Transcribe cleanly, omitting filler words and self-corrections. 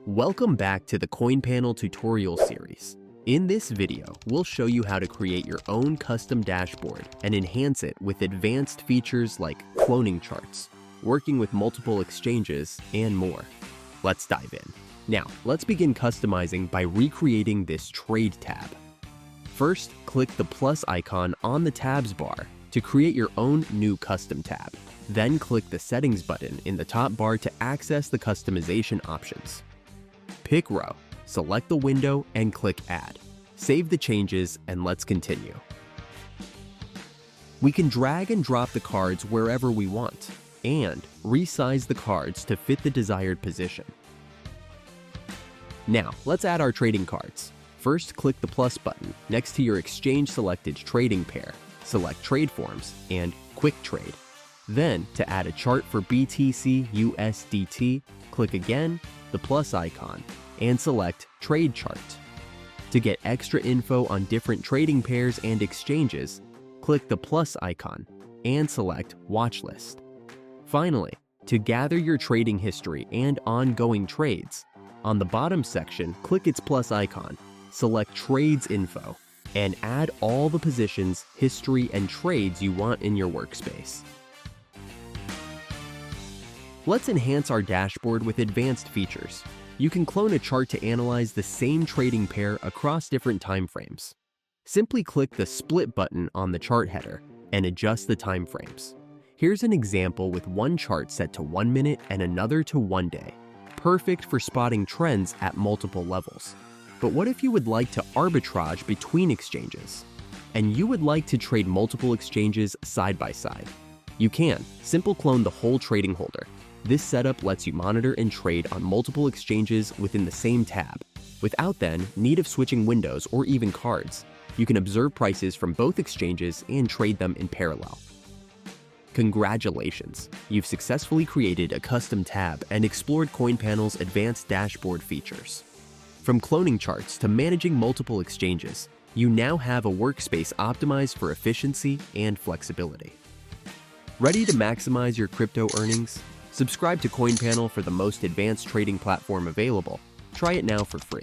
Welcome back to the CoinPanel tutorial series. In this video, we'll show you how to create your own custom dashboard and enhance it with advanced features like cloning charts, working with multiple exchanges, and more. Let's dive in. Now, let's begin customizing by recreating this trade tab. First, click the plus icon on the tabs bar to create your own new custom tab. Then click the settings button in the top bar to access the customization options. Pick row, select the window, and click Add. Save the changes, and let's continue. We can drag and drop the cards wherever we want, and resize the cards to fit the desired position. Now, let's add our trading cards. First, click the plus button next to your exchange-selected trading pair, select Trade Forms, and Quick Trade. Then, to add a chart for BTC USDT, click again the plus icon and select Trade Chart. To get extra info on different trading pairs and exchanges, click the plus icon and select Watchlist. Finally, to gather your trading history and ongoing trades, on the bottom section, click its plus icon, select Trades Info, and add all the positions, history, and trades you want in your workspace. Let's enhance our dashboard with advanced features. You can clone a chart to analyze the same trading pair across different time frames. Simply click the split button on the chart header and adjust the time frames. Here's an example with one chart set to 1 minute and another to 1 day. Perfect for spotting trends at multiple levels. But what if you would like to arbitrage between exchanges? And you would like to trade multiple exchanges side by side? You can. Simple clone the whole trading holder. This setup lets you monitor and trade on multiple exchanges within the same tab, without then need of switching windows or even cards. You can observe prices from both exchanges and trade them in parallel. Congratulations! You've successfully created a custom tab and explored CoinPanel's advanced dashboard features. From cloning charts to managing multiple exchanges, you now have a workspace optimized for efficiency and flexibility. Ready to maximize your crypto earnings? Subscribe to CoinPanel for the most advanced trading platform available. Try it now for free.